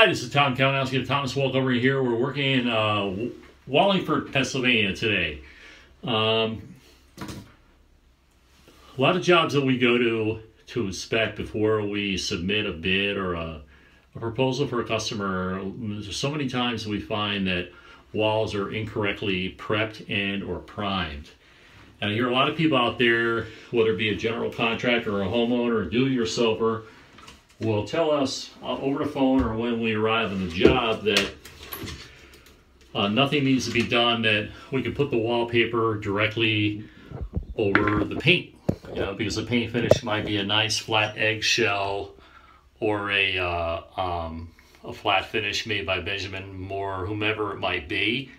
Hi, this is Tom Kalinoski of Thomas Wall Covering here. We're working in Wallingford, Pennsylvania today. A lot of jobs that we go to inspect before we submit a bid or a proposal for a customer, there's so many times we find that walls are incorrectly prepped and or primed. And I hear a lot of people out there, whether it be a general contractor or a homeowner or do-it-yourselfer, will tell us over the phone or when we arrive on the job that nothing needs to be done, that we can put the wallpaper directly over the paint, because the paint finish might be a nice flat eggshell or a flat finish made by Benjamin Moore or whomever it might be.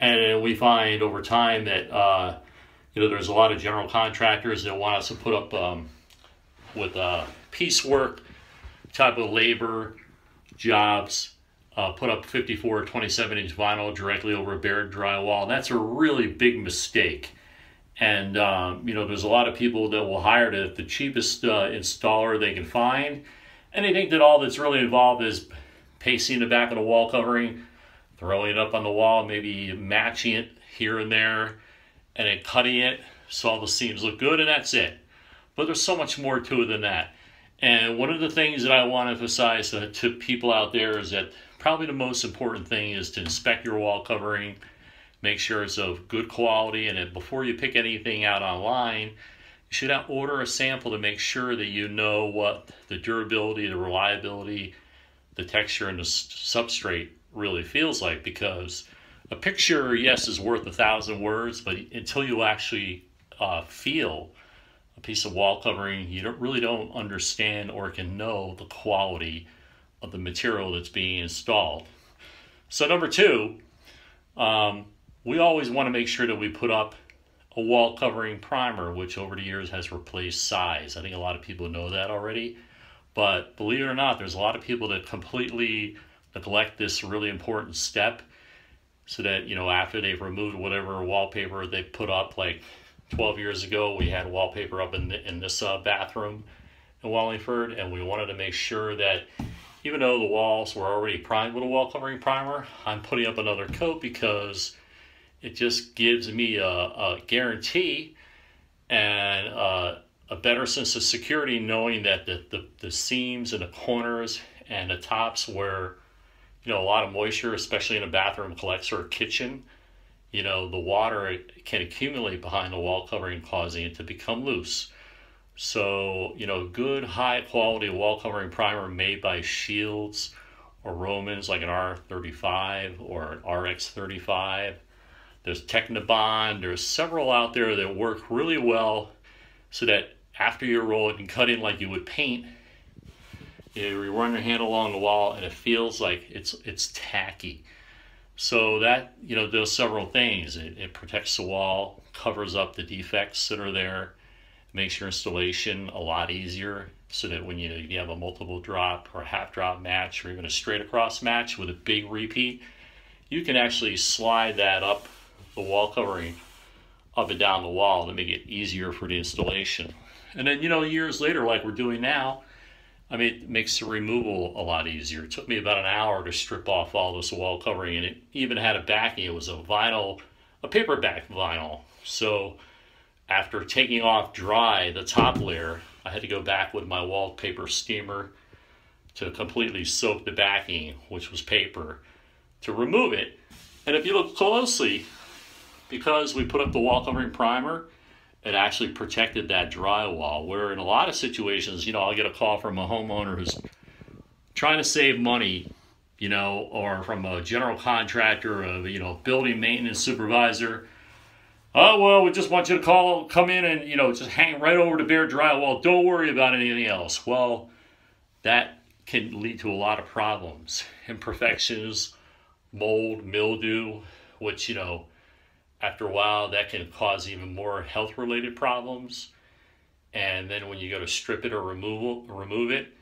And we find over time that there's a lot of general contractors that want us to put up with piecework type of labor jobs, put up 54 or 27-inch vinyl directly over a bare drywall. That's a really big mistake. And there's a lot of people that will hire the cheapest installer they can find, and they think that all that's really involved is pasting the back of the wall covering, throwing it up on the wall, maybe matching it here and there, and then cutting it so all the seams look good, and that's it. But there's so much more to it than that. And one of the things that I want to emphasize to people out there is that probably the most important thing is to inspect your wall covering, make sure it's of good quality, and that before you pick anything out online, you should order a sample to make sure that you know what the durability, the reliability, the texture, and the substrate really feels like. Because a picture, yes, is worth 1,000 words, but until you actually feel a piece of wall covering, you really don't understand or can know the quality of the material that's being installed. So number two, we always want to make sure that we put up a wall covering primer, which over the years has replaced size. I think a lot of people know that already, but believe it or not, there's a lot of people that completely neglect this really important step, so that after they've removed whatever wallpaper they put up, like 12 years ago, we had wallpaper up in this bathroom in Wallingford, and we wanted to make sure that even though the walls were already primed with a wall covering primer, I'm putting up another coat because it just gives me a guarantee and a better sense of security, knowing that the seams and the corners and the tops where a lot of moisture, especially in a bathroom, collects, or a kitchen, the water can accumulate behind the wall covering, causing it to become loose. So, good high quality wall covering primer made by Shields or Romans, like an R35 or an RX35. There's Technibond. There's several out there that work really well, so that after you roll it and cut in like you would paint, you run your hand along the wall and it feels like it's tacky. So that, does several things. It protects the wall, covers up the defects that are there, makes your installation a lot easier, so that when you have a multiple drop or a half drop match, or even a straight across match with a big repeat, you can actually slide that up the wall covering, up and down the wall, to make it easier for the installation. And then, years later, like we're doing now, it makes the removal a lot easier. It took me about an hour to strip off all this wall covering, and it even had a backing. It was a paperback vinyl. So after taking off dry the top layer, I had to go back with my wallpaper steamer to completely soak the backing, which was paper, to remove it. And if you look closely, because we put up the wall covering primer, it actually protected that drywall, where in a lot of situations, I'll get a call from a homeowner who's trying to save money, or from a general contractor, a building maintenance supervisor. Oh, well, we just want you to come in and, just hang right over the bare drywall. Don't worry about anything else. Well, that can lead to a lot of problems. Imperfections, mold, mildew, which, after a while, that can cause even more health-related problems. And then when you go to strip it or remove it,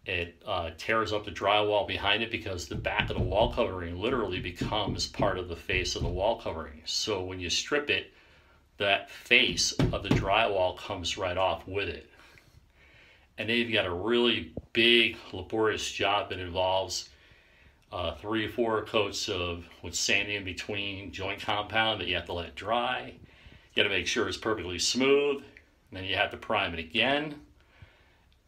it tears up the drywall behind it, because the back of the wall covering literally becomes part of the face of the wall covering. So when you strip it, that face of the drywall comes right off with it. And then you've got a really big, laborious job that involves 3 or 4 coats of with sand in between joint compound that you have to let dry. You got to make sure it's perfectly smooth. And then you have to prime it again.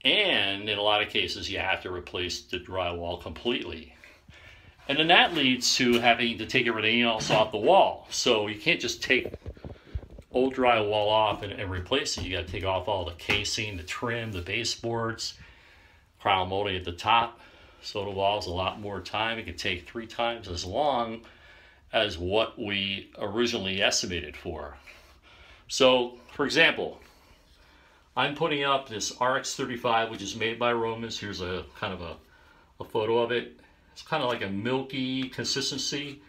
And in a lot of cases, you have to replace the drywall completely. And then that leads to having to take everything else off the wall. So you can't just take old drywall off and replace it. You got to take off all the casing, the trim, the baseboards, crown molding at the top. So it involves a lot more time. It can take 3 times as long as what we originally estimated for. So, for example, I'm putting up this RX-35, which is made by Romans. Here's a kind of a photo of it. It's kind of like a milky consistency.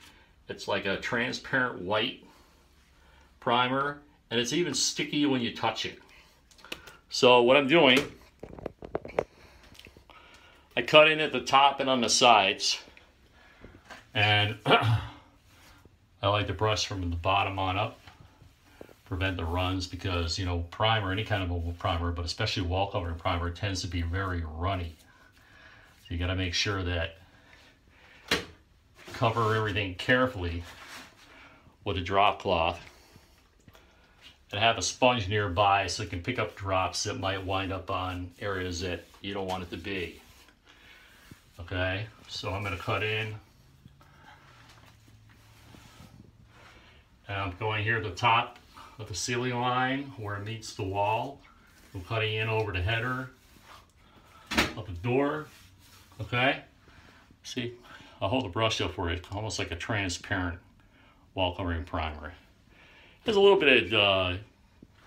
It's like a transparent white primer, and it's even sticky when you touch it. So what I'm doing, I cut in at the top and on the sides, and I like to brush from the bottom on up, prevent the runs, because, you know, primer, any kind of a primer, but especially wall covering primer, tends to be very runny. So you got to make sure that cover everything carefully with a drop cloth, and have a sponge nearby so it can pick up drops that might wind up on areas that you don't want it to be. Okay, so I'm going to cut in, and I'm going here at the top of the ceiling line where it meets the wall. I'm cutting in over the header of the door. Okay, see, I'll hold the brush up for it, almost like a transparent wall covering primer. There's a little bit of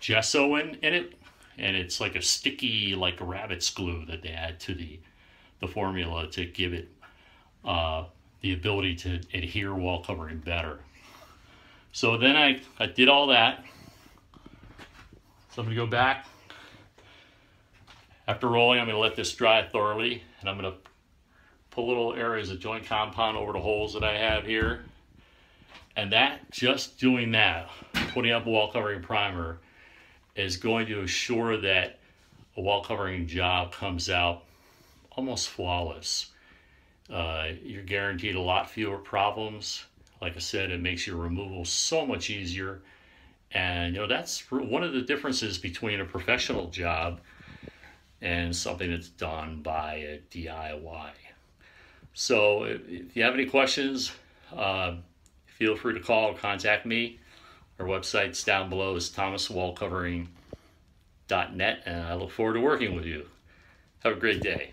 gesso in it, and it's like a sticky, like a rabbit's glue that they add to the formula to give it the ability to adhere wall covering better. So then I did all that. So I'm going to go back. After rolling, I'm going to let this dry thoroughly, and I'm going to put little areas of joint compound over the holes that I have here. And that, just doing that, putting up a wall covering primer, is going to assure that a wall covering job comes out almost flawless. You're guaranteed a lot fewer problems. Like I said, it makes your removal so much easier. And you know, that's one of the differences between a professional job and something that's done by a DIY. So if you have any questions, feel free to call or contact me. Our website's down below, is thomaswallcovering.net, and I look forward to working with you. Have a great day.